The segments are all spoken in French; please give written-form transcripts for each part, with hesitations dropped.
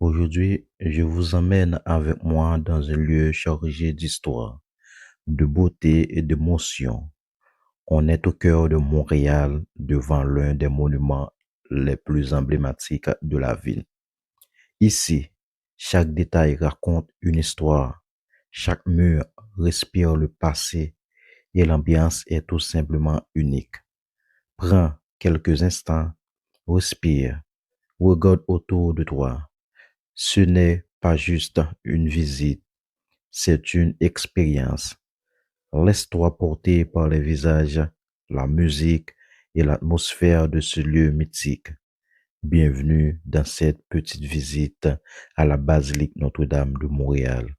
Aujourd'hui, je vous emmène avec moi dans un lieu chargé d'histoire, de beauté et d'émotion. On est au cœur de Montréal, devant l'un des monuments les plus emblématiques de la ville. Ici, chaque détail raconte une histoire, chaque mur respire le passé et l'ambiance est tout simplement unique. Prends quelques instants, respire, regarde autour de toi. Ce n'est pas juste une visite, c'est une expérience. Laisse-toi porter par les visages, la musique et l'atmosphère de ce lieu mythique. Bienvenue dans cette petite visite à la basilique Notre-Dame de Montréal.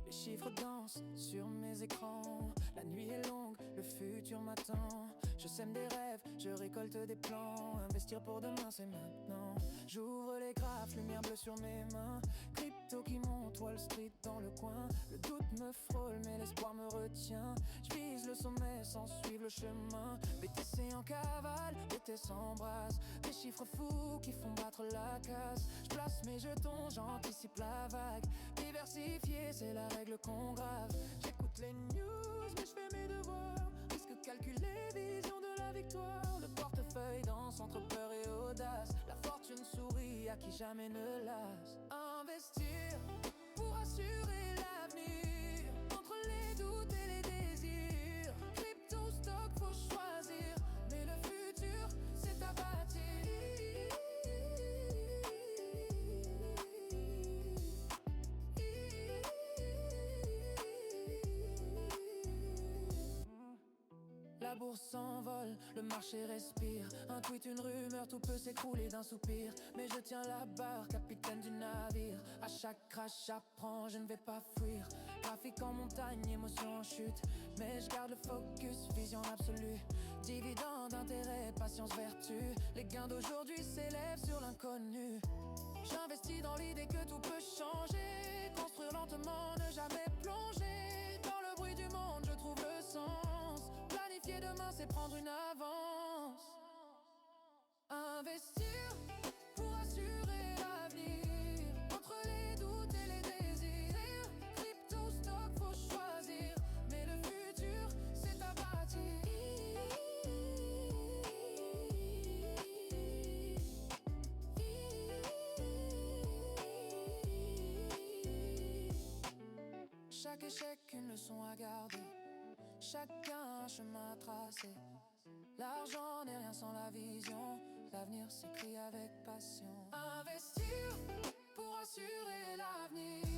Les chiffres dansent sur mes écrans. La nuit est longue, le futur m'attend. Je sème des rêves, je récolte des plans. Investir pour demain, c'est maintenant. J'ouvre les graphes, lumière bleue sur mes mains. Crypto qui monte, Wall Street dans le coin. Le doute me frôle, mais l'espoir me retient. Je vise le sommet sans suivre le chemin. BTC en cavale, l'été s'embrase. Des chiffres fous qui font battre la case. Je place mes jetons, j'anticipe la vague. Diversifié, c'est la règle qu'on grave. J'écoute les news, mais je fais mes devoirs. Risque calculé, vision de la victoire. Le portefeuille danse entre peur et audace. La fortune sourit à qui jamais ne lasse. Investir pour assurer l'avenir. Entre les doutes et les désirs. Crypto stock, faut choisir. Mais le futur, c'est à bâtir. La bourse s'envole, le marché respire. Un tweet, une rumeur, tout peut s'écrouler d'un soupir. Mais je tiens la barre, capitaine du navire. À chaque crash, j'apprends, je ne vais pas fuir. Trafic en montagne, émotion en chute. Mais je garde le focus, vision absolue. Dividende, intérêt, patience, vertu. Les gains d'aujourd'hui s'élèvent sur l'inconnu. J'investis dans l'idée que tout peut changer. Construire lentement, ne jamais plonger. Dans le bruit du monde, je trouve le sens. Planifier demain, c'est prendre une avance. Investir pour assurer l'avenir. Entre les doutes et les désirs. Crypto stock, faut choisir. Mais le futur, c'est à bâtir. Chaque échec, une leçon à garder. Chacun un chemin à tracer. L'argent n'est rien sans la vision. L'avenir s'écrit avec passion. Investir pour assurer l'avenir.